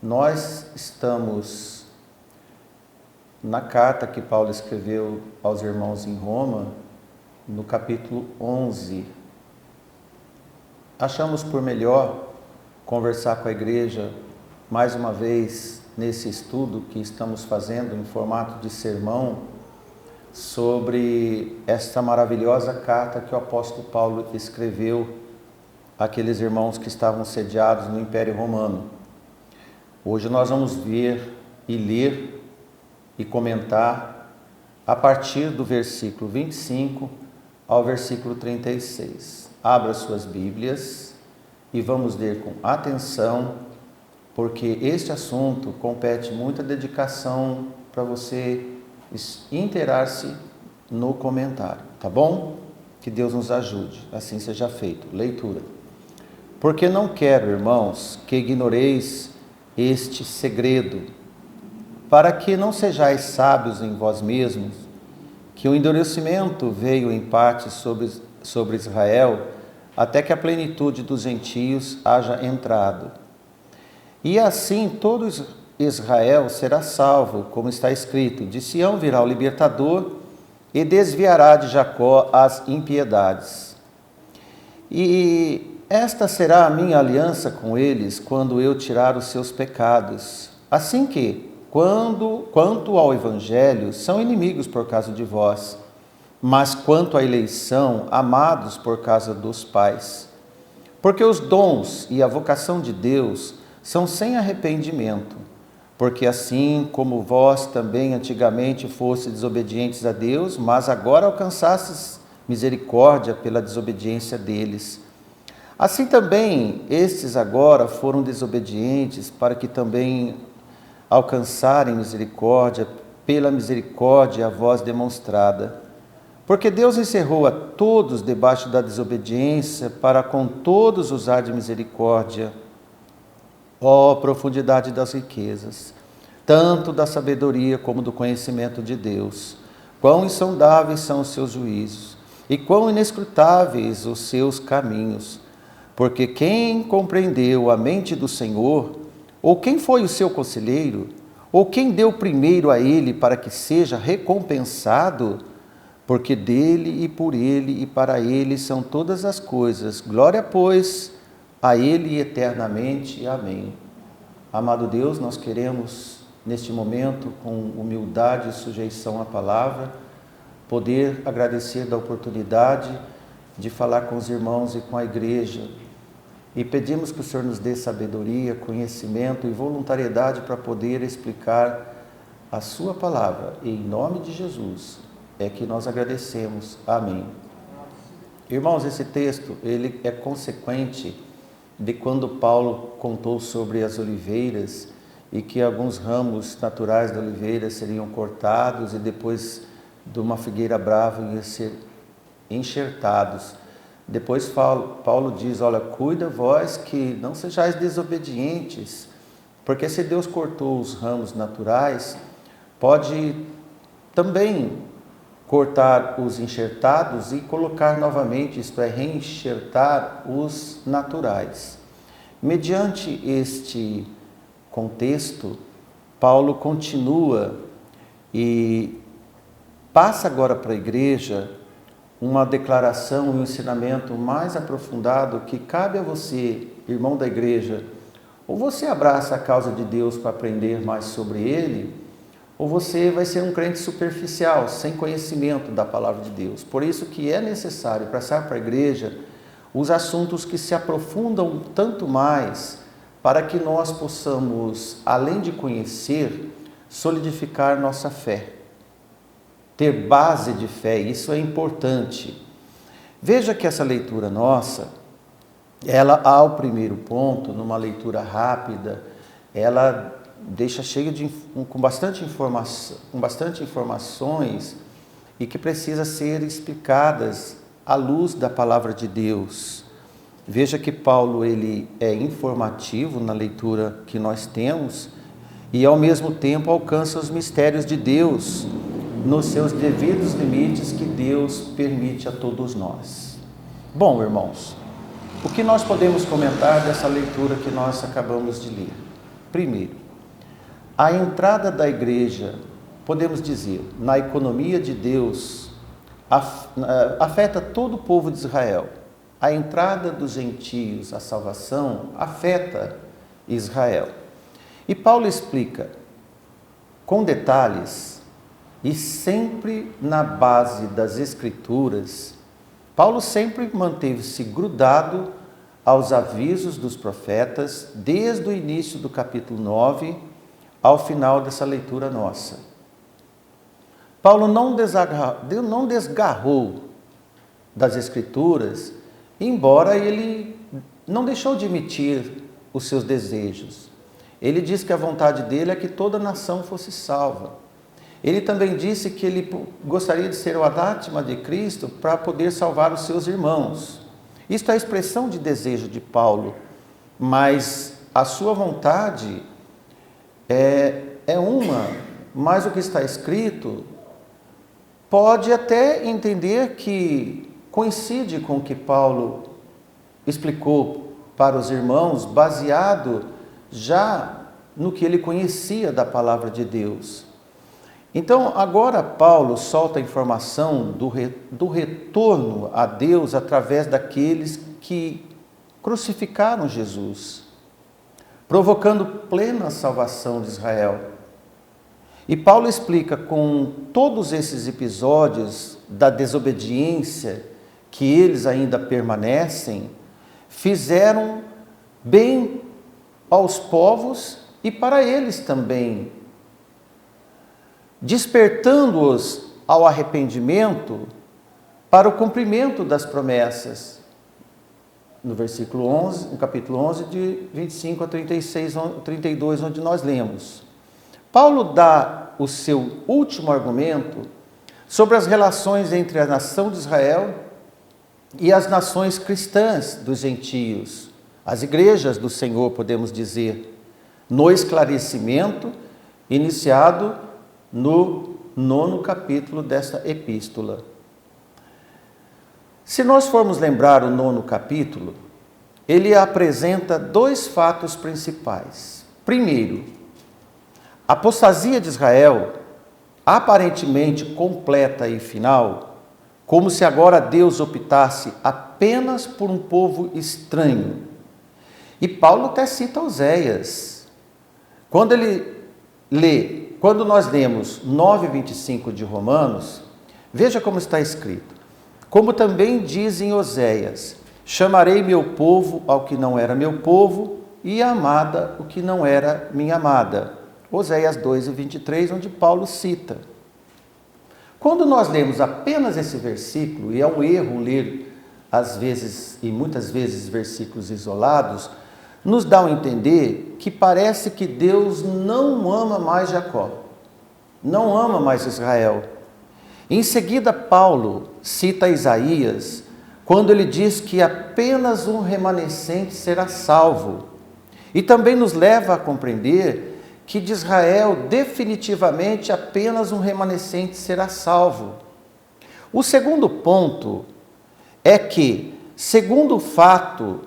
Nós estamos na carta que Paulo escreveu aos irmãos em Roma, no capítulo 11. Achamos por melhor conversar com a igreja mais uma vez nesse estudo que estamos fazendo em formato de sermão sobre esta maravilhosa carta que o apóstolo Paulo escreveu àqueles irmãos que estavam sediados no Império Romano. Hoje nós vamos ver e ler e comentar a partir do versículo 25 ao versículo 36. Abra suas Bíblias e vamos ler com atenção, porque este assunto compete muita dedicação para você inteirar-se no comentário, tá bom? Que Deus nos ajude, assim seja feito. Leitura. Porque não quero, irmãos, que ignoreis este segredo, para que não sejais sábios em vós mesmos, que o endurecimento veio em parte sobre Israel, até que a plenitude dos gentios haja entrado. E assim todo Israel será salvo, como está escrito: de Sião virá o libertador e desviará de Jacó as impiedades. E esta será a minha aliança com eles, quando eu tirar os seus pecados. Assim que, quanto ao Evangelho, são inimigos por causa de vós, mas quanto à eleição, amados por causa dos pais. Porque os dons e a vocação de Deus são sem arrependimento, porque assim como vós também antigamente fostes desobedientes a Deus, mas agora alcançastes misericórdia pela desobediência deles. Assim também estes agora foram desobedientes, para que também alcançarem misericórdia pela misericórdia a vós demonstrada. Porque Deus encerrou a todos debaixo da desobediência, para com todos usar de misericórdia. Ó profundidade das riquezas, tanto da sabedoria como do conhecimento de Deus! Quão insondáveis são os seus juízos, e quão inescrutáveis os seus caminhos! Porque quem compreendeu a mente do Senhor, ou quem foi o seu conselheiro, ou quem deu primeiro a ele para que seja recompensado? Porque dele e por ele e para ele são todas as coisas. Glória, pois, a ele eternamente. Amém. Amado Deus, nós queremos, neste momento, com humildade e sujeição à palavra, poder agradecer da oportunidade de falar com os irmãos e com a igreja. E pedimos que o Senhor nos dê sabedoria, conhecimento e voluntariedade para poder explicar a sua palavra. E em nome de Jesus é que nós agradecemos. Amém. Irmãos, esse texto ele é consequente de quando Paulo contou sobre as oliveiras e que alguns ramos naturais da oliveira seriam cortados e depois de uma figueira brava iam ser enxertados. Depois Paulo diz, olha, cuida vós que não sejais desobedientes, porque se Deus cortou os ramos naturais, pode também cortar os enxertados e colocar novamente, isto é, reenxertar os naturais. Mediante este contexto, Paulo continua e passa agora para a igreja uma declaração e um ensinamento mais aprofundado que cabe a você, irmão da igreja. Ou você abraça a causa de Deus para aprender mais sobre Ele, ou você vai ser um crente superficial, sem conhecimento da palavra de Deus. Por isso que é necessário passar para a igreja os assuntos que se aprofundam tanto mais, para que nós possamos, além de conhecer, solidificar nossa fé. Ter base de fé, isso é importante. Veja que essa leitura nossa, ela ao primeiro ponto, numa leitura rápida, ela deixa cheia com bastante informações e que precisa ser explicadas à luz da palavra de Deus. Veja que Paulo ele é informativo na leitura que nós temos e ao mesmo tempo alcança os mistérios de Deus nos seus devidos limites que Deus permite a todos nós. Bom, irmãos, o que nós podemos comentar dessa leitura que nós acabamos de ler? Primeiro, a entrada da igreja, podemos dizer, na economia de Deus, afeta todo o povo de Israel. A entrada dos gentios à salvação afeta Israel. E Paulo explica com detalhes e sempre na base das Escrituras. Paulo sempre manteve-se grudado aos avisos dos profetas, desde o início do capítulo 9 ao final dessa leitura nossa. Paulo não desgarrou das Escrituras, embora ele não deixou de emitir os seus desejos. Ele disse que a vontade dele é que toda a nação fosse salva. Ele também disse que ele gostaria de ser o anátema de Cristo para poder salvar os seus irmãos. Isto é a expressão de desejo de Paulo, mas a sua vontade é uma, mas o que está escrito pode até entender que coincide com o que Paulo explicou para os irmãos, baseado já no que ele conhecia da palavra de Deus. Então, agora Paulo solta a informação do retorno a Deus através daqueles que crucificaram Jesus, provocando plena salvação de Israel. E Paulo explica com todos esses episódios da desobediência que eles ainda permanecem, fizeram bem aos povos e para eles também, despertando-os ao arrependimento para o cumprimento das promessas. No versículo 11, no capítulo 11, de 25 a 36, 32, onde nós lemos. Paulo dá o seu último argumento sobre as relações entre a nação de Israel e as nações cristãs dos gentios, as igrejas do Senhor, podemos dizer, no esclarecimento iniciado no 9º capítulo desta epístola. Se nós formos lembrar o 9º capítulo, ele apresenta dois fatos principais. Primeiro, a apostasia de Israel, aparentemente completa e final, como se agora Deus optasse apenas por um povo estranho. E Paulo até cita Oséias. Quando nós lemos 9:25 de Romanos, veja como está escrito. Como também diz em Oséias, chamarei meu povo ao que não era meu povo, e amada o que não era minha amada. Oséias 2:23, onde Paulo cita. Quando nós lemos apenas esse versículo, e é um erro ler, às vezes, e muitas vezes, versículos isolados, nos dá a entender que parece que Deus não ama mais Jacó, não ama mais Israel. Em seguida, Paulo cita Isaías, quando ele diz que apenas um remanescente será salvo. E também nos leva a compreender que de Israel definitivamente apenas um remanescente será salvo. O segundo ponto é que, segundo o fato,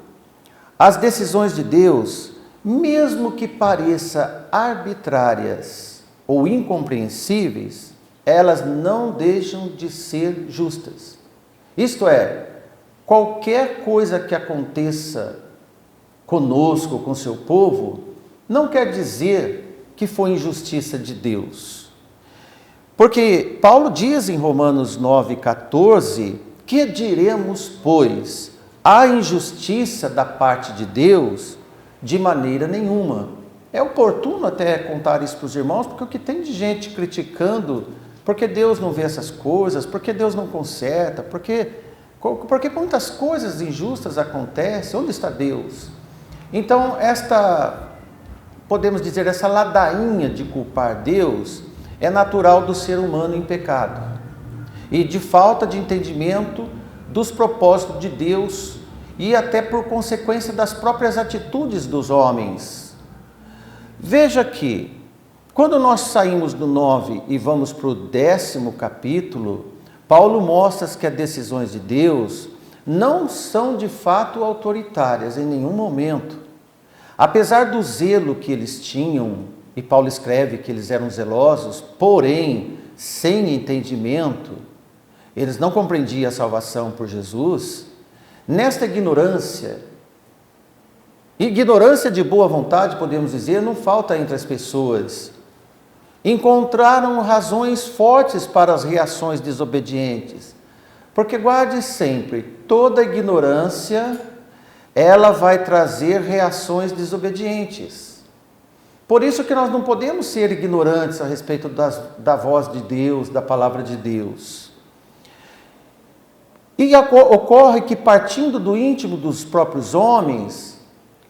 as decisões de Deus, mesmo que pareçam arbitrárias ou incompreensíveis, elas não deixam de ser justas. Isto é, qualquer coisa que aconteça conosco, com seu povo, não quer dizer que foi injustiça de Deus. Porque Paulo diz em Romanos 9:14, que diremos, pois, a injustiça da parte de Deus? De maneira nenhuma. É oportuno até contar isso para os irmãos, porque o que tem de gente criticando, porque Deus não vê essas coisas, porque Deus não conserta, porque muitas coisas injustas acontecem, onde está Deus? Então, podemos dizer, essa ladainha de culpar Deus é natural do ser humano em pecado e de falta de entendimento dos propósitos de Deus e até por consequência das próprias atitudes dos homens. Veja que, quando nós saímos do 9 e vamos para o 10º capítulo, Paulo mostra que as decisões de Deus não são de fato autoritárias em nenhum momento. Apesar do zelo que eles tinham, e Paulo escreve que eles eram zelosos, porém, sem entendimento, eles não compreendiam a salvação por Jesus, nesta ignorância de boa vontade, podemos dizer, não falta entre as pessoas. Encontraram razões fortes para as reações desobedientes. Porque guarde sempre, toda ignorância, ela vai trazer reações desobedientes. Por isso que nós não podemos ser ignorantes a respeito da voz de Deus, da palavra de Deus. E ocorre que, partindo do íntimo dos próprios homens,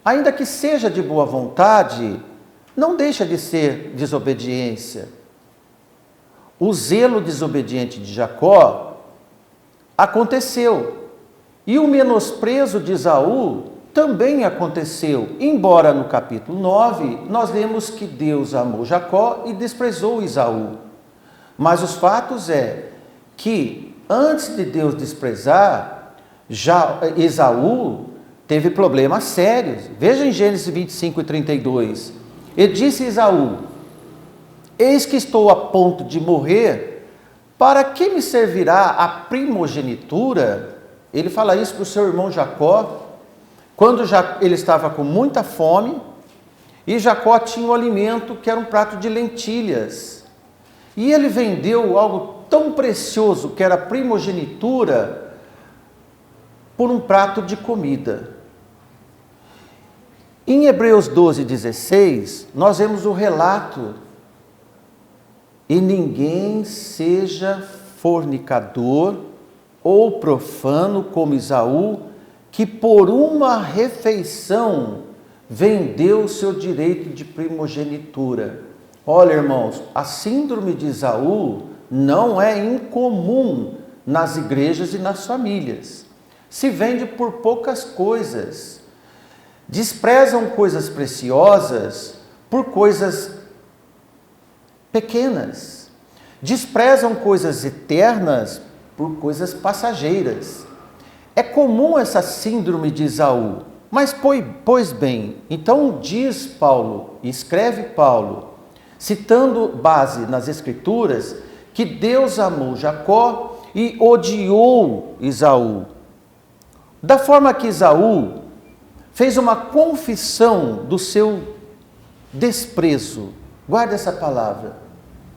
ainda que seja de boa vontade, não deixa de ser desobediência. O zelo desobediente de Jacó aconteceu. E o menosprezo de Esaú também aconteceu. Embora no capítulo 9, nós lemos que Deus amou Jacó e desprezou Esaú. Mas os fatos é que, antes de Deus desprezar, Esaú teve problemas sérios. Veja em Gênesis 25 e 32. E disse Esaú: eis que estou a ponto de morrer, para que me servirá a primogenitura? Ele fala isso para o seu irmão Jacó, quando ele estava com muita fome, e Jacó tinha um alimento que era um prato de lentilhas. E ele vendeu algo tão precioso, que era a primogenitura, por um prato de comida. Em Hebreus 12:16, nós vemos o relato: e ninguém seja fornicador ou profano como Esaú, que por uma refeição vendeu o seu direito de primogenitura. Olha, irmãos, a síndrome de Esaú não é incomum nas igrejas e nas famílias. Se vende por poucas coisas. Desprezam coisas preciosas por coisas pequenas. Desprezam coisas eternas por coisas passageiras. É comum essa síndrome de Esaú. Mas, pois bem, então diz Paulo, escreve Paulo, citando base nas Escrituras, que Deus amou Jacó e odiou Esaú. Da forma que Esaú fez uma confissão do seu desprezo. Guarda essa palavra.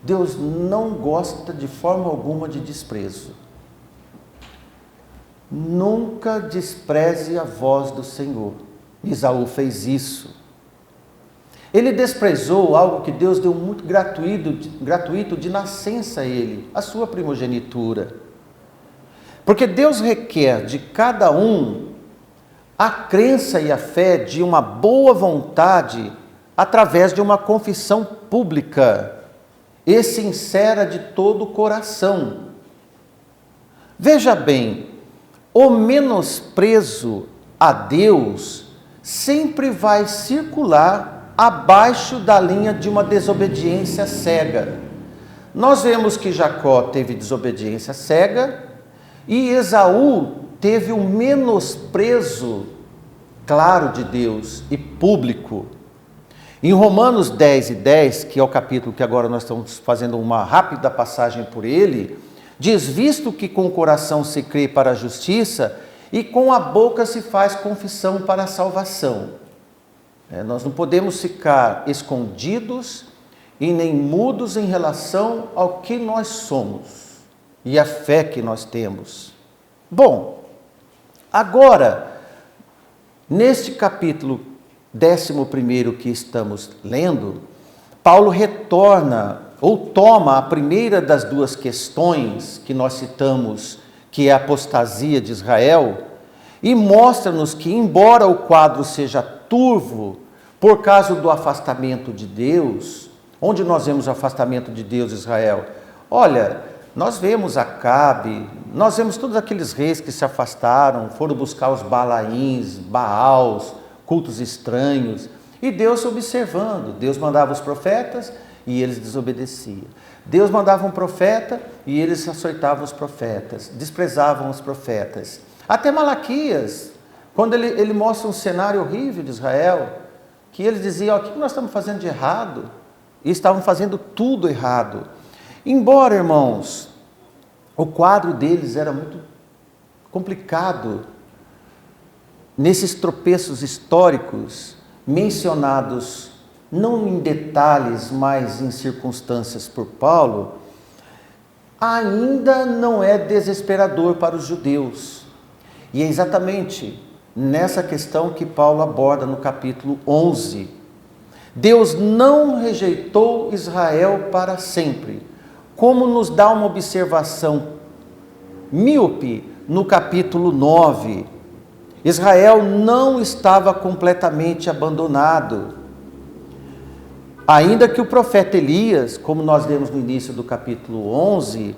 Deus não gosta de forma alguma de desprezo. Nunca despreze a voz do Senhor. Esaú fez isso. Ele desprezou algo que Deus deu muito gratuito de nascença a ele, a sua primogenitura. Porque Deus requer de cada um a crença e a fé de uma boa vontade através de uma confissão pública e sincera de todo o coração. Veja bem, o menosprezo a Deus sempre vai circular abaixo da linha de uma desobediência cega. Nós vemos que Jacó teve desobediência cega e Esaú teve um menosprezo claro de Deus e público. Em Romanos 10:10, que é o capítulo que agora nós estamos fazendo uma rápida passagem por ele, diz: visto que com o coração se crê para a justiça e com a boca se faz confissão para a salvação. Nós não podemos ficar escondidos e nem mudos em relação ao que nós somos e a fé que nós temos. Bom, agora, neste capítulo 11 que estamos lendo, Paulo retorna ou toma a primeira das duas questões que nós citamos, que é a apostasia de Israel, e mostra-nos que, embora o quadro seja turvo por causa do afastamento de Deus, onde nós vemos o afastamento de Deus de Israel? Olha, nós vemos Acabe, nós vemos todos aqueles reis que se afastaram, foram buscar os Balaíns, Baals, cultos estranhos, e Deus observando. Deus mandava os profetas e eles desobedeciam. Deus mandava um profeta e eles açoitavam os profetas, desprezavam os profetas. Até Malaquias, quando ele mostra um cenário horrível de Israel, que eles diziam: o que nós estamos fazendo de errado? E estavam fazendo tudo errado. Embora, irmãos, o quadro deles era muito complicado, nesses tropeços históricos mencionados, não em detalhes, mas em circunstâncias por Paulo, ainda não é desesperador para os judeus. E é exatamente nessa questão que Paulo aborda no capítulo 11. Deus não rejeitou Israel para sempre, como nos dá uma observação míope no capítulo 9. Israel não estava completamente abandonado. Ainda que o profeta Elias, como nós lemos no início do capítulo 11,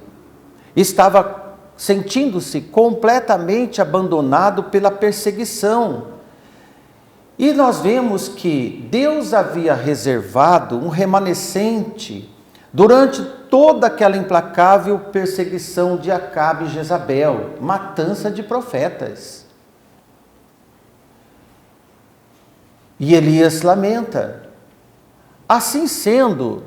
estava sentindo-se completamente abandonado pela perseguição. E nós vemos que Deus havia reservado um remanescente durante toda aquela implacável perseguição de Acabe e Jezabel, matança de profetas. E Elias lamenta. Assim sendo,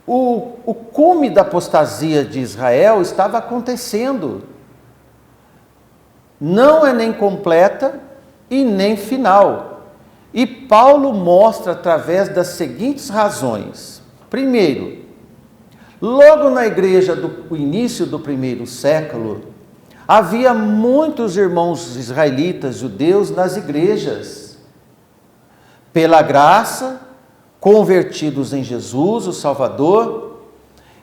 o cume da apostasia de Israel estava acontecendo. Não é nem completa e nem final. E Paulo mostra através das seguintes razões. Primeiro, logo na igreja do início do primeiro século, havia muitos irmãos israelitas, judeus, nas igrejas. Pela graça, convertidos em Jesus, o Salvador,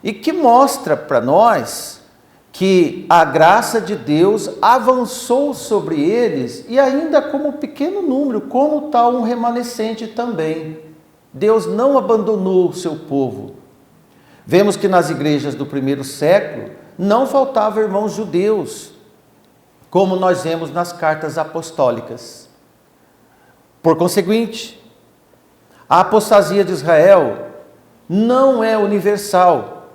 e que mostra para nós que a graça de Deus avançou sobre eles, e ainda como pequeno número, como tal um remanescente também. Deus não abandonou o seu povo. Vemos que nas igrejas do primeiro século não faltavam irmãos judeus, como nós vemos nas cartas apostólicas. Por conseguinte, a apostasia de Israel não é universal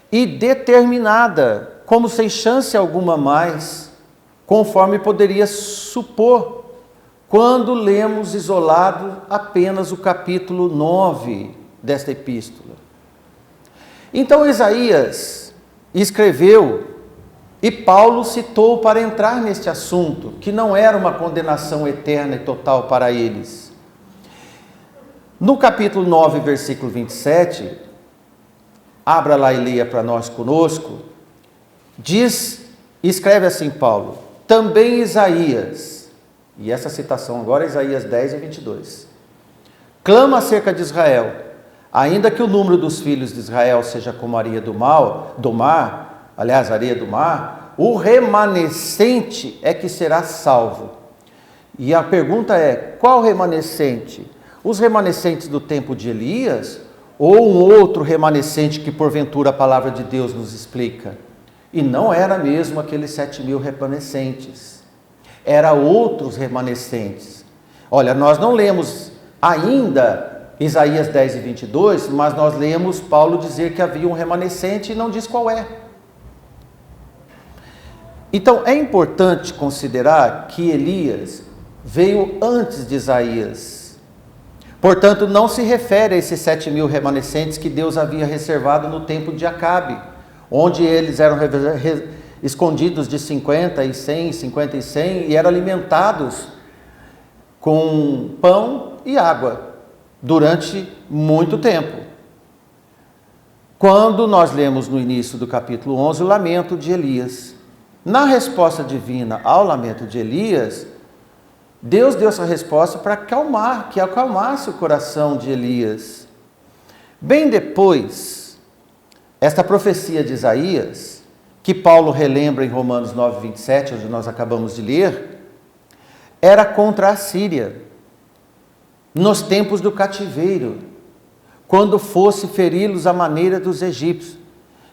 e determinada, como sem chance alguma mais, conforme poderia supor, quando lemos isolado apenas o capítulo 9 desta epístola. Então Isaías escreveu, e Paulo citou para entrar neste assunto, que não era uma condenação eterna e total para eles. No capítulo 9, versículo 27, abra lá e leia para nós conosco, escreve assim Paulo: também Isaías, e essa citação agora é Isaías 10 e 22, clama acerca de Israel, ainda que o número dos filhos de Israel seja como a areia do mar, areia do mar, o remanescente é que será salvo. E a pergunta é: qual remanescente? Os remanescentes do tempo de Elias, ou um outro remanescente que porventura a palavra de Deus nos explica? E não era mesmo aqueles 7.000 remanescentes, era outros remanescentes. Olha, nós não lemos ainda Isaías 10 e 22, mas nós lemos Paulo dizer que havia um remanescente e não diz qual é. Então é importante considerar que Elias veio antes de Isaías. Portanto, não se refere a esses 7.000 remanescentes que Deus havia reservado no tempo de Acabe, onde eles eram escondidos de 50 e 100, 50 e 100 e eram alimentados com pão e água durante muito tempo. Quando nós lemos no início do capítulo 11 o lamento de Elias, na resposta divina ao lamento de Elias, Deus deu essa resposta para que acalmasse o coração de Elias. Bem depois, esta profecia de Isaías, que Paulo relembra em Romanos 9, 27, onde nós acabamos de ler, era contra a Síria, nos tempos do cativeiro, quando fosse feri-los à maneira dos egípcios.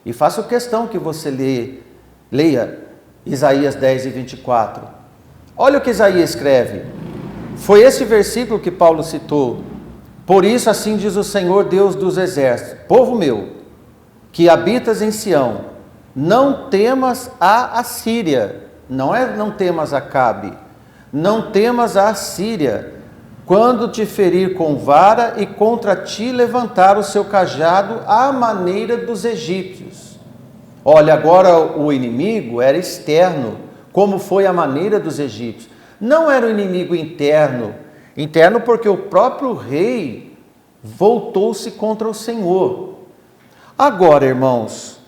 E faço questão que você leia Isaías 10 e 24. Olha o que Isaías escreve. Foi esse versículo que Paulo citou. Por isso assim diz o Senhor Deus dos exércitos: povo meu, que habitas em Sião, não temas a Assíria. Não temas a Acabe, não temas a Assíria, quando te ferir com vara e contra ti levantar o seu cajado à maneira dos egípcios. Olha, agora o inimigo era externo, como foi a maneira dos egípcios. Não era o inimigo interno, interno porque o próprio rei voltou-se contra o Senhor. Agora, irmãos,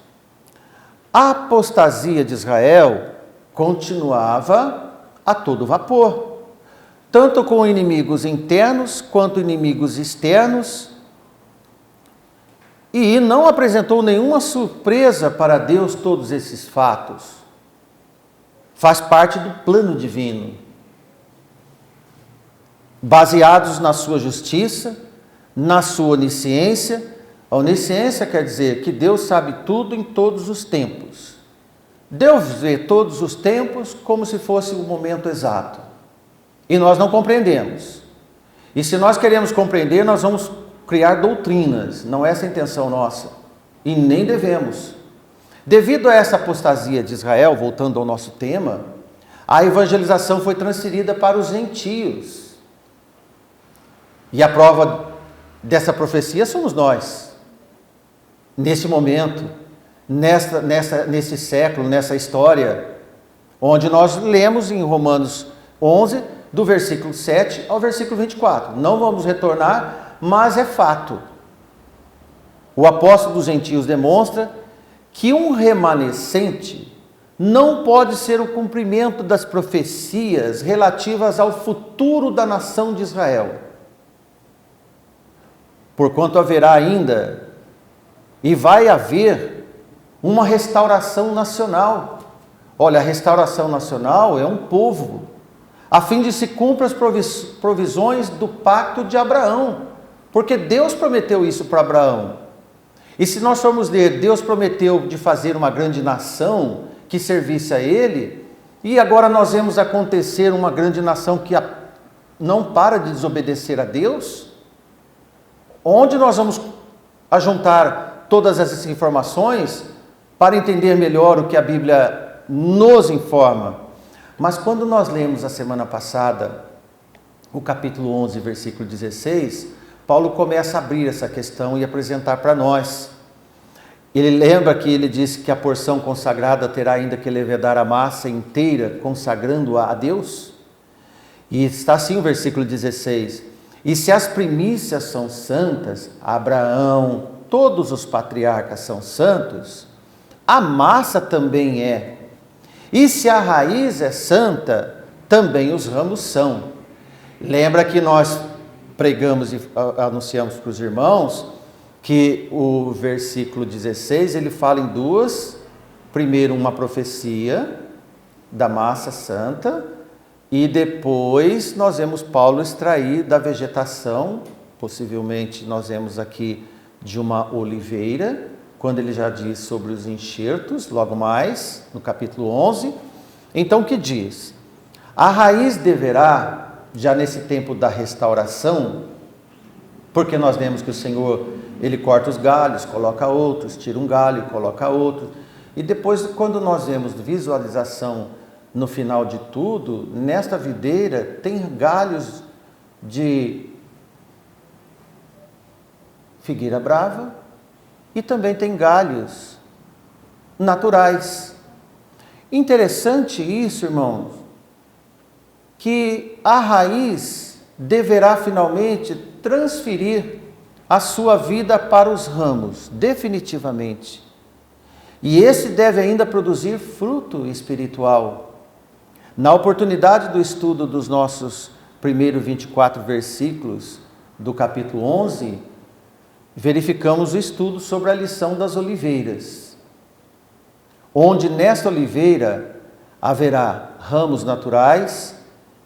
a apostasia de Israel continuava a todo vapor, tanto com inimigos internos quanto inimigos externos, e não apresentou nenhuma surpresa para Deus todos esses fatos. Faz parte do plano divino, baseados na sua justiça, na sua onisciência. A onisciência quer dizer que Deus sabe tudo em todos os tempos. Deus vê todos os tempos como se fosse o momento exato. E nós não compreendemos. E se nós queremos compreender, nós vamos criar doutrinas. Não é essa a intenção nossa. E nem devemos. Devido a essa apostasia de Israel, voltando ao nosso tema, a evangelização foi transferida para os gentios. E a prova dessa profecia somos nós. Nesse momento, nesse século, nessa história, onde nós lemos em Romanos 11, do versículo 7 ao versículo 24. Não vamos retornar, mas é fato. O apóstolo dos gentios demonstra que um remanescente não pode ser o cumprimento das profecias relativas ao futuro da nação de Israel. Porquanto haverá ainda e vai haver uma restauração nacional. Olha, a restauração nacional é um povo, a fim de se cumprir as provisões do pacto de Abraão, porque Deus prometeu isso para Abraão. E se nós formos ler, Deus prometeu de fazer uma grande nação que servisse a Ele, e agora nós vemos acontecer uma grande nação que não para de desobedecer a Deus. Onde nós vamos ajuntar todas essas informações para entender melhor o que a Bíblia nos informa? Mas quando nós lemos a semana passada o capítulo 11, versículo 16, Paulo começa a abrir essa questão e apresentar para nós. Ele lembra que ele disse que a porção consagrada terá ainda que levedar a massa inteira, consagrando-a a Deus? E está assim o versículo 16. E se as primícias são santas, Abraão, todos os patriarcas são santos, a massa também é. E se a raiz é santa, também os ramos são. Lembra que nós pregamos e anunciamos para os irmãos que o versículo 16, ele fala em duas. Primeiro, uma profecia da massa santa, e depois nós vemos Paulo extrair da vegetação, possivelmente nós vemos aqui de uma oliveira, quando ele já diz sobre os enxertos, logo mais, no capítulo 11. Então, o que diz? A raiz deverá, já nesse tempo da restauração, porque nós vemos que o Senhor, Ele corta os galhos, coloca outros, tira um galho, coloca outro, e depois, quando nós vemos visualização no final de tudo, nesta videira tem galhos de figueira brava e também tem galhos naturais. Interessante isso, irmãos, que a raiz deverá finalmente transferir a sua vida para os ramos, definitivamente. E esse deve ainda produzir fruto espiritual. Na oportunidade do estudo dos nossos primeiros 24 versículos do capítulo 11, verificamos o estudo sobre a lição das oliveiras, onde nesta oliveira haverá ramos naturais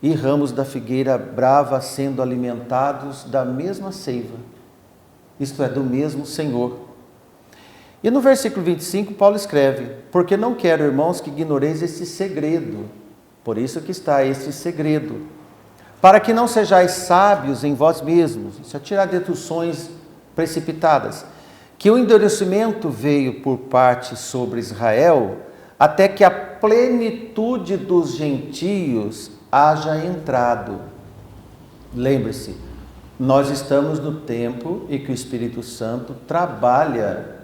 e ramos da figueira brava sendo alimentados da mesma seiva, isto é, do mesmo Senhor. E no versículo 25, Paulo escreve: porque não quero, irmãos, que ignoreis esse segredo, por isso que está esse segredo, para que não sejais sábios em vós mesmos, isso é tirar deduções precipitadas, que o endurecimento veio por parte sobre Israel, até que a plenitude dos gentios haja entrado. Lembre-se, nós estamos no tempo em que o Espírito Santo trabalha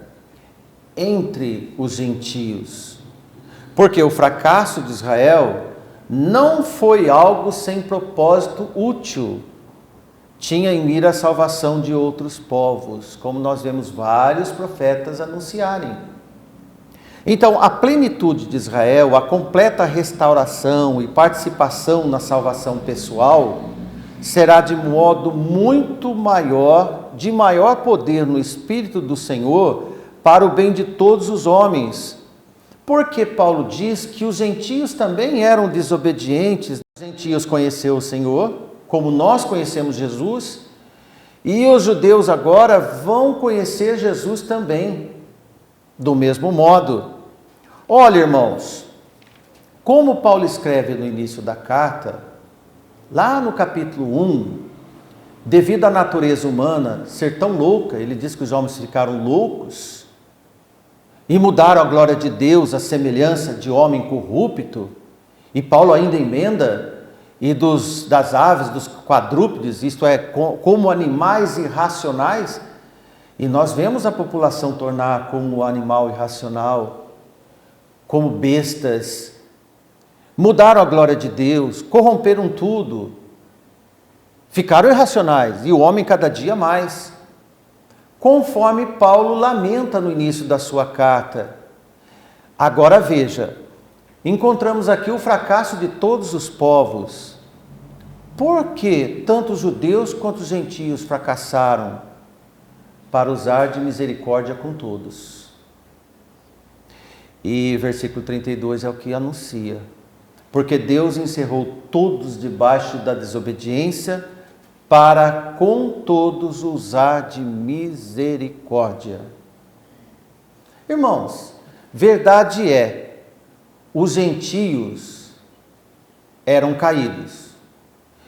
entre os gentios. Porque o fracasso de Israel não foi algo sem propósito útil. Tinha em mira a salvação de outros povos, como nós vemos vários profetas anunciarem. Então, a plenitude de Israel, a completa restauração e participação na salvação pessoal, será de modo muito maior, de maior poder no Espírito do Senhor, para o bem de todos os homens. Porque Paulo diz que os gentios também eram desobedientes. Os gentios conheceram o Senhor, como nós conhecemos Jesus, e os judeus agora vão conhecer Jesus também, do mesmo modo. Olha, irmãos, como Paulo escreve no início da carta, lá no capítulo 1, devido à natureza humana ser tão louca, ele diz que os homens ficaram loucos e mudaram a glória de Deus à semelhança de homem corrupto, e Paulo ainda emenda, e das aves, dos quadrúpedes, isto é, como animais irracionais, e nós vemos a população tornar como animal irracional, como bestas, mudaram a glória de Deus, corromperam tudo, ficaram irracionais, e o homem cada dia mais, conforme Paulo lamenta no início da sua carta. Agora veja, encontramos aqui o fracasso de todos os povos. Por que tanto os judeus quanto os gentios fracassaram para usar de misericórdia com todos? E versículo 32 é o que anuncia. Porque Deus encerrou todos debaixo da desobediência, para com todos usar de misericórdia. Irmãos, verdade é, os gentios eram caídos.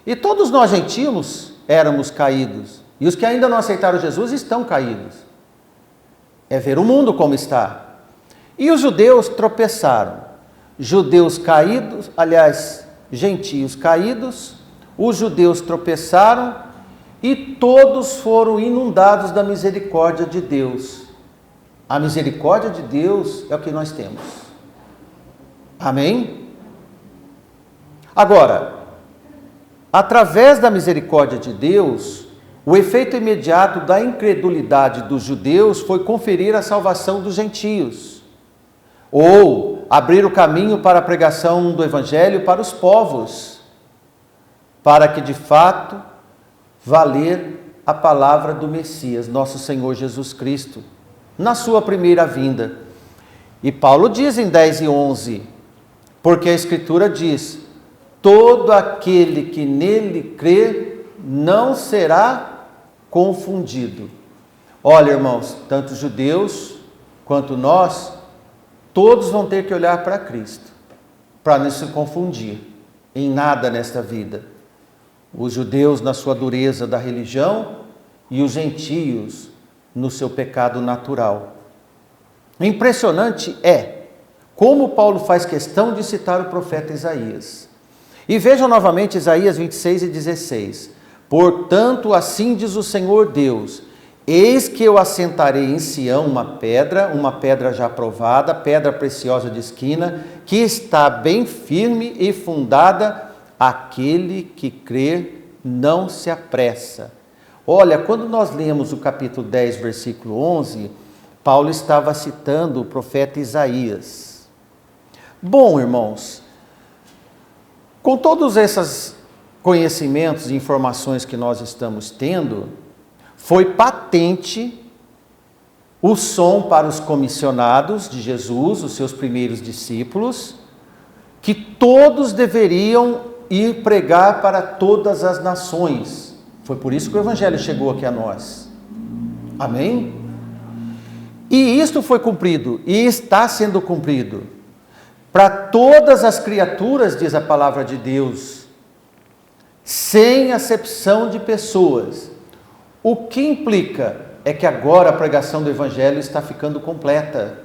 E todos nós gentios éramos caídos. E os que ainda não aceitaram Jesus estão caídos. É ver o mundo como está. E os judeus tropeçaram. Judeus caídos, aliás, gentios caídos, os judeus tropeçaram e todos foram inundados da misericórdia de Deus. A misericórdia de Deus é o que nós temos. Amém? Agora, através da misericórdia de Deus, o efeito imediato da incredulidade dos judeus foi conferir a salvação dos gentios, ou abrir o caminho para a pregação do Evangelho para os povos, para que de fato valer a palavra do Messias, nosso Senhor Jesus Cristo, na sua primeira vinda. E Paulo diz em 10 e 11, porque a Escritura diz, todo aquele que nele crê não será confundido. Olha, irmãos, tanto os judeus quanto nós, todos vão ter que olhar para Cristo, para não se confundir em nada nesta vida. Os judeus na sua dureza da religião e os gentios no seu pecado natural. Impressionante é como Paulo faz questão de citar o profeta Isaías. E vejam novamente Isaías 26 e 16. Portanto, assim diz o Senhor Deus, eis que eu assentarei em Sião uma pedra já provada, pedra preciosa de esquina, que está bem firme e fundada, aquele que crer não se apressa. Olha, quando nós lemos o capítulo 10, versículo 11, Paulo estava citando o profeta Isaías. Bom, irmãos, com todos esses conhecimentos e informações que nós estamos tendo, foi patente o som para os comissionados de Jesus, os seus primeiros discípulos, que todos deveriam ir pregar para todas as nações. Foi por isso que o Evangelho chegou aqui a nós. Amém? E isto foi cumprido, e está sendo cumprido, para todas as criaturas, diz a palavra de Deus, sem acepção de pessoas. O que implica é que agora a pregação do Evangelho está ficando completa.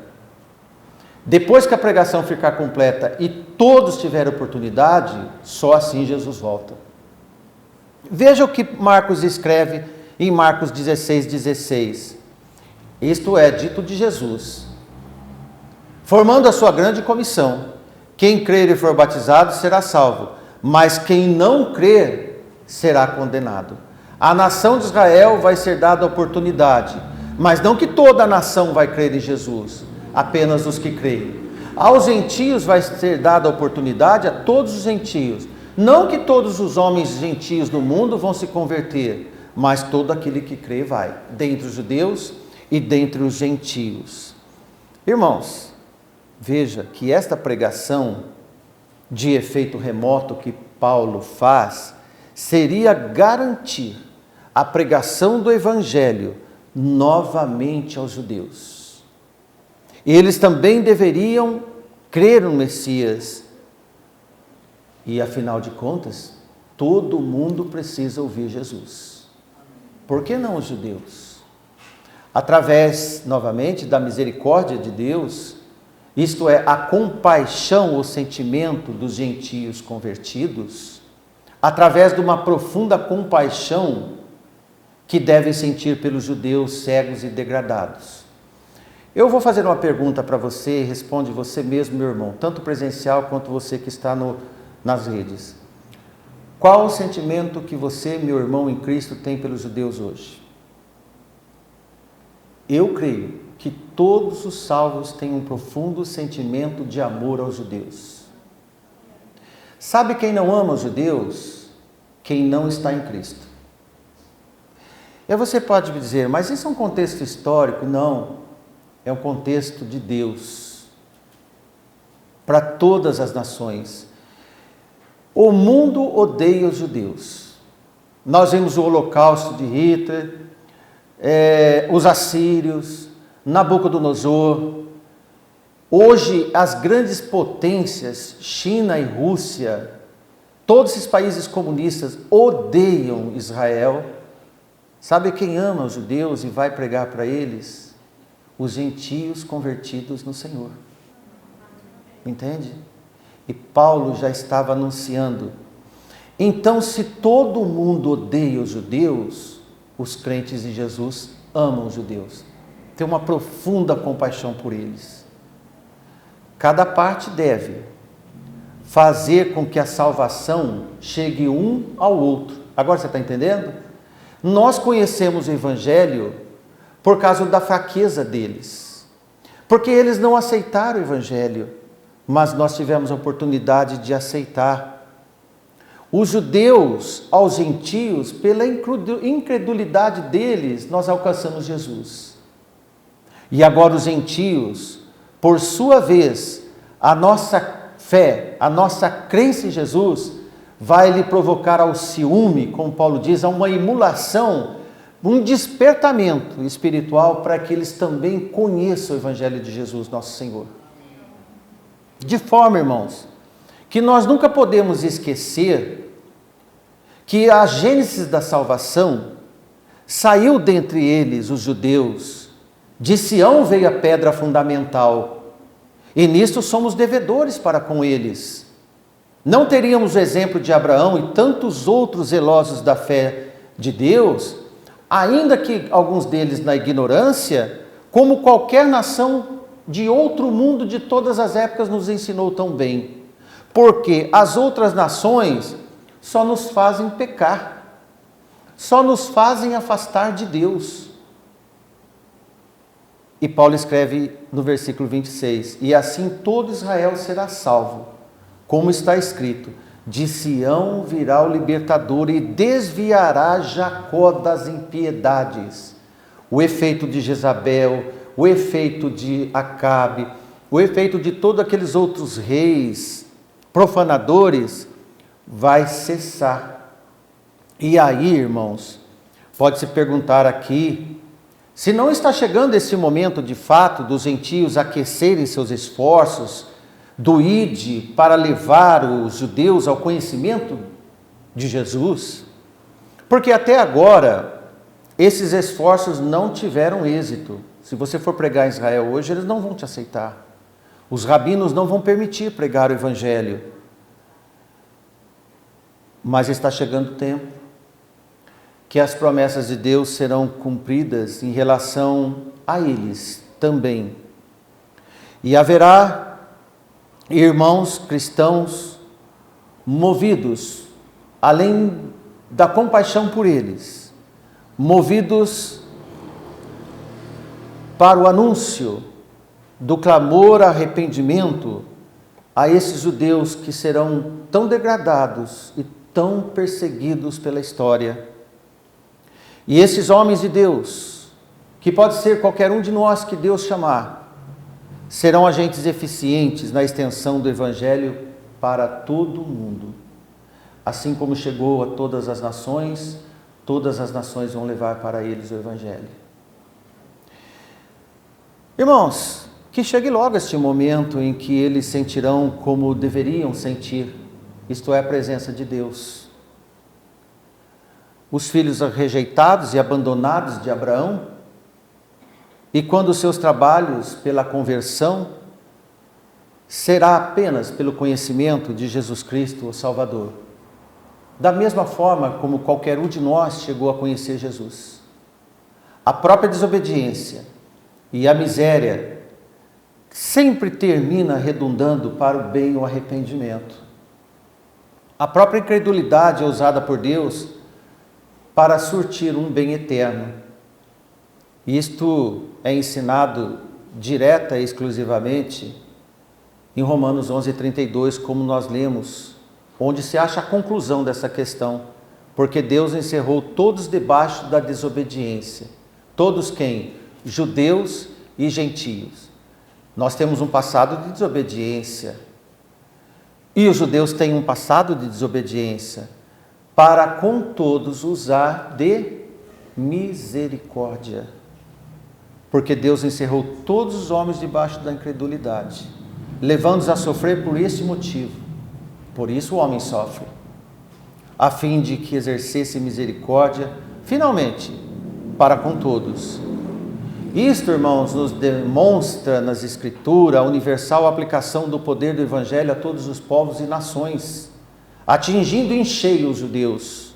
Depois que a pregação ficar completa e todos tiverem oportunidade, só assim Jesus volta. Veja o que Marcos escreve em Marcos 16:16. Isto é dito de Jesus, formando a sua grande comissão: quem crer e for batizado será salvo, mas quem não crer será condenado. A nação de Israel vai ser dada a oportunidade, mas não que toda a nação vai crer em Jesus, apenas os que creem. Aos gentios vai ser dada a oportunidade, a todos os gentios. Não que todos os homens gentios do mundo vão se converter, mas todo aquele que crê vai, dentre os judeus e dentre os gentios. Irmãos, veja que esta pregação de efeito remoto que Paulo faz, seria garantir a pregação do Evangelho novamente aos judeus. Eles também deveriam crer no Messias. E afinal de contas, todo mundo precisa ouvir Jesus. Por que não os judeus? Através, novamente, da misericórdia de Deus, isto é, a compaixão, o sentimento dos gentios convertidos, através de uma profunda compaixão que devem sentir pelos judeus cegos e degradados. Eu vou fazer uma pergunta para você, responde você mesmo, meu irmão, tanto presencial quanto você que está nas redes. Qual o sentimento que você, meu irmão em Cristo, tem pelos judeus hoje? Eu creio que todos os salvos têm um profundo sentimento de amor aos judeus. Sabe quem não ama os judeus? Quem não está em Cristo. E você pode me dizer, mas isso é um contexto histórico? Não, é um contexto de Deus, para todas as nações. O mundo odeia os judeus. Nós vimos o Holocausto de Hitler, os assírios, Nabucodonosor. Hoje, as grandes potências, China e Rússia, todos esses países comunistas odeiam Israel. Sabe quem ama os judeus e vai pregar para eles? Os gentios convertidos no Senhor. Entende? E Paulo já estava anunciando. Então, se todo mundo odeia os judeus, os crentes em Jesus amam os judeus. Tem uma profunda compaixão por eles. Cada parte deve fazer com que a salvação chegue um ao outro. Agora você está entendendo? Nós conhecemos o Evangelho por causa da fraqueza deles. Porque eles não aceitaram o Evangelho, mas nós tivemos a oportunidade de aceitar. Os judeus aos gentios, pela incredulidade deles, nós alcançamos Jesus. E agora os gentios, por sua vez, a nossa fé, a nossa crença em Jesus, vai lhe provocar ao ciúme, como Paulo diz, a uma emulação, um despertamento espiritual para que eles também conheçam o Evangelho de Jesus, nosso Senhor. De forma, irmãos, que nós nunca podemos esquecer que a gênese da salvação saiu dentre eles, os judeus. De Sião veio a pedra fundamental, e nisto somos devedores para com eles. Não teríamos o exemplo de Abraão e tantos outros zelosos da fé de Deus, ainda que alguns deles na ignorância, como qualquer nação de outro mundo de todas as épocas nos ensinou tão bem. Porque as outras nações só nos fazem pecar, só nos fazem afastar de Deus. E Paulo escreve no versículo 26, e assim todo Israel será salvo. Como está escrito, de Sião virá o libertador e desviará Jacó das impiedades. O efeito de Jezabel, o efeito de Acabe, o efeito de todos aqueles outros reis profanadores vai cessar. E aí, irmãos, pode-se perguntar aqui, se não está chegando esse momento de fato dos gentios aquecerem seus esforços, do ide para levar os judeus ao conhecimento de Jesus, porque até agora esses esforços não tiveram êxito. Se você for pregar em Israel hoje, eles não vão te aceitar. Os rabinos não vão permitir pregar o Evangelho. Mas está chegando o tempo que as promessas de Deus serão cumpridas em relação a eles também. E haverá irmãos cristãos movidos, além da compaixão por eles, movidos para o anúncio do clamor a arrependimento a esses judeus que serão tão degradados e tão perseguidos pela história. E esses homens de Deus, que pode ser qualquer um de nós que Deus chamar, serão agentes eficientes na extensão do Evangelho para todo o mundo. Assim como chegou a todas as nações vão levar para eles o Evangelho. Irmãos, que chegue logo este momento em que eles sentirão como deveriam sentir, isto é, a presença de Deus. Os filhos rejeitados e abandonados de Abraão, e quando os seus trabalhos pela conversão será apenas pelo conhecimento de Jesus Cristo, o Salvador. Da mesma forma como qualquer um de nós chegou a conhecer Jesus. A própria desobediência e a miséria sempre termina redundando para o bem e o arrependimento. A própria incredulidade é usada por Deus para surtir um bem eterno. Isto é ensinado direta e exclusivamente em Romanos 11:32, como nós lemos, onde se acha a conclusão dessa questão, porque Deus encerrou todos debaixo da desobediência. Todos quem? Judeus e gentios. Nós temos um passado de desobediência. E os judeus têm um passado de desobediência, para com todos usar de misericórdia. Porque Deus encerrou todos os homens debaixo da incredulidade, levando-os a sofrer por este motivo. Por isso o homem sofre, a fim de que exercesse misericórdia, finalmente, para com todos. Isto, irmãos, nos demonstra nas Escrituras a universal aplicação do poder do Evangelho a todos os povos e nações, atingindo em cheio os judeus,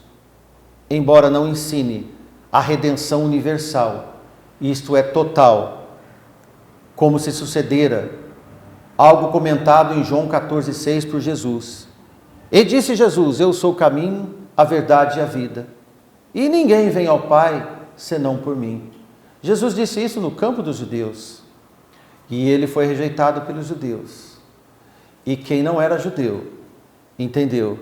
embora não ensine a redenção universal, isto é, total, como se sucedera, algo comentado em João 14,6 por Jesus. E disse Jesus: eu sou o caminho, a verdade e a vida, e ninguém vem ao Pai senão por mim. Jesus disse isso no campo dos judeus, e ele foi rejeitado pelos judeus. E quem não era judeu, entendeu.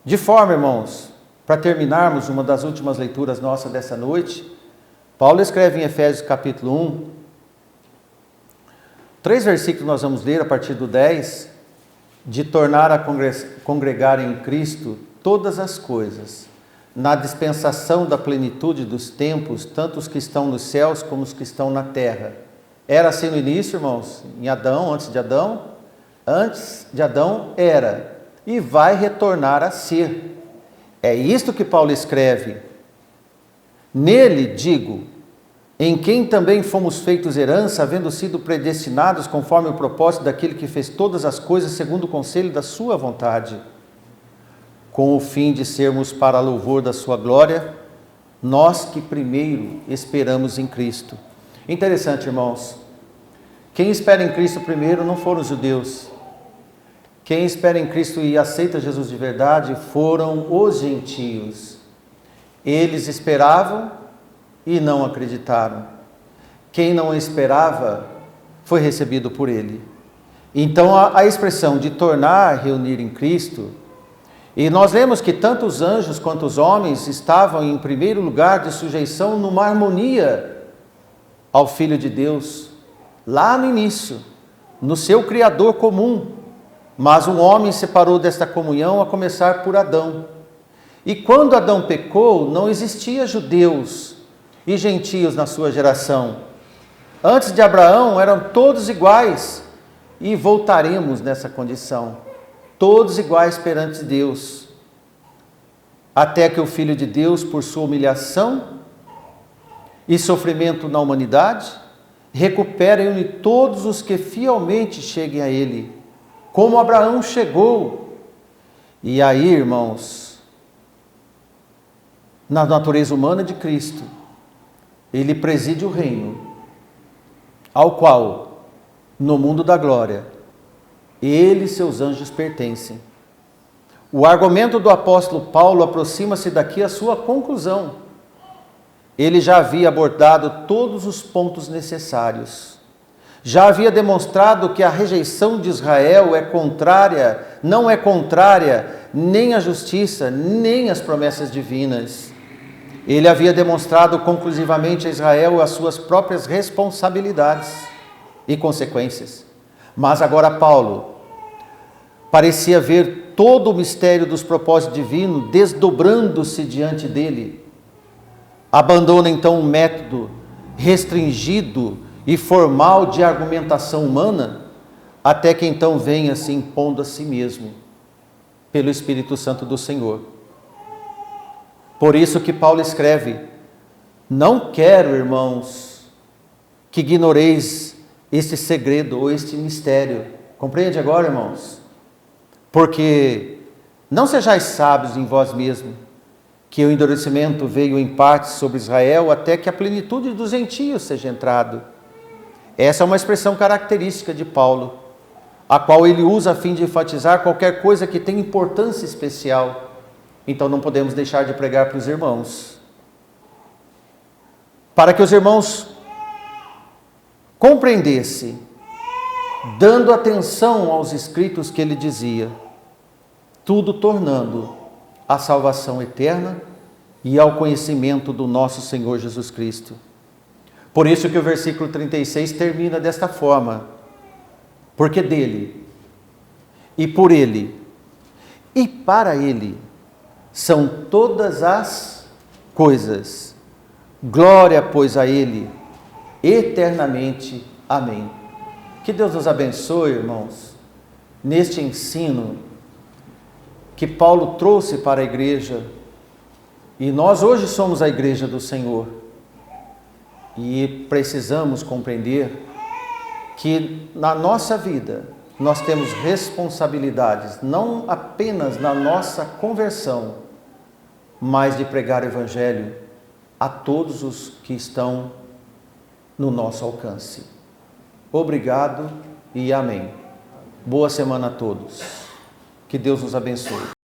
De forma, irmãos, para terminarmos uma das últimas leituras nossas dessa noite, Paulo escreve em Efésios capítulo 1, 3 versículos nós vamos ler a partir do 10, de tornar a congregar em Cristo todas as coisas, na dispensação da plenitude dos tempos, tanto os que estão nos céus como os que estão na terra. Era assim no início, irmãos, em Adão, antes de Adão? Antes de Adão era, e vai retornar a ser. É isto que Paulo escreve. Nele, digo, em quem também fomos feitos herança, havendo sido predestinados conforme o propósito daquele que fez todas as coisas segundo o conselho da sua vontade, com o fim de sermos para louvor da sua glória, nós que primeiro esperamos em Cristo. Interessante, irmãos, quem espera em Cristo primeiro não foram os judeus. Quem espera em Cristo e aceita Jesus de verdade foram os gentios. Eles esperavam e não acreditaram. Quem não esperava foi recebido por ele. Então a expressão de tornar a reunir em Cristo, e nós lemos que tanto os anjos quanto os homens estavam em primeiro lugar de sujeição numa harmonia ao Filho de Deus, lá no início, no seu Criador comum. Mas um homem separou desta comunhão, a começar por Adão. E quando Adão pecou, não existia judeus e gentios na sua geração. Antes de Abraão eram todos iguais, e voltaremos nessa condição, todos iguais perante Deus, até que o Filho de Deus, por sua humilhação e sofrimento na humanidade, recupere e une todos os que fielmente cheguem a Ele, como Abraão chegou. E aí, irmãos, na natureza humana de Cristo, ele preside o reino, ao qual, no mundo da glória, ele e seus anjos pertencem. O argumento do apóstolo Paulo aproxima-se daqui à sua conclusão. Ele já havia abordado todos os pontos necessários. Já havia demonstrado que a rejeição de Israel não é contrária nem à justiça, nem às promessas divinas. Ele havia demonstrado conclusivamente a Israel as suas próprias responsabilidades e consequências. Mas agora Paulo parecia ver todo o mistério dos propósitos divinos desdobrando-se diante dele. Abandona então um método restringido e formal de argumentação humana, até que então venha se impondo a si mesmo, pelo Espírito Santo do Senhor. Por isso que Paulo escreve: não quero, irmãos, que ignoreis este segredo ou este mistério. Compreende agora, irmãos? Porque não sejais sábios em vós mesmos, que o endurecimento veio em parte sobre Israel, até que a plenitude dos gentios seja entrado. Essa é uma expressão característica de Paulo, a qual ele usa a fim de enfatizar qualquer coisa que tenha importância especial. Então não podemos deixar de pregar para os irmãos, para que os irmãos compreendessem, dando atenção aos escritos que ele dizia, tudo tornando a salvação eterna e ao conhecimento do nosso Senhor Jesus Cristo. Por isso que o versículo 36 termina desta forma: porque dele, e por ele, e para ele, são todas as coisas. Glória, pois, a ele, eternamente. Amém. Que Deus nos abençoe, irmãos, neste ensino que Paulo trouxe para a igreja. E nós hoje somos a igreja do Senhor. E precisamos compreender que na nossa vida nós temos responsabilidades, não apenas na nossa conversão, mas de pregar o Evangelho a todos os que estão no nosso alcance. Obrigado e amém. Boa semana a todos. Que Deus nos abençoe.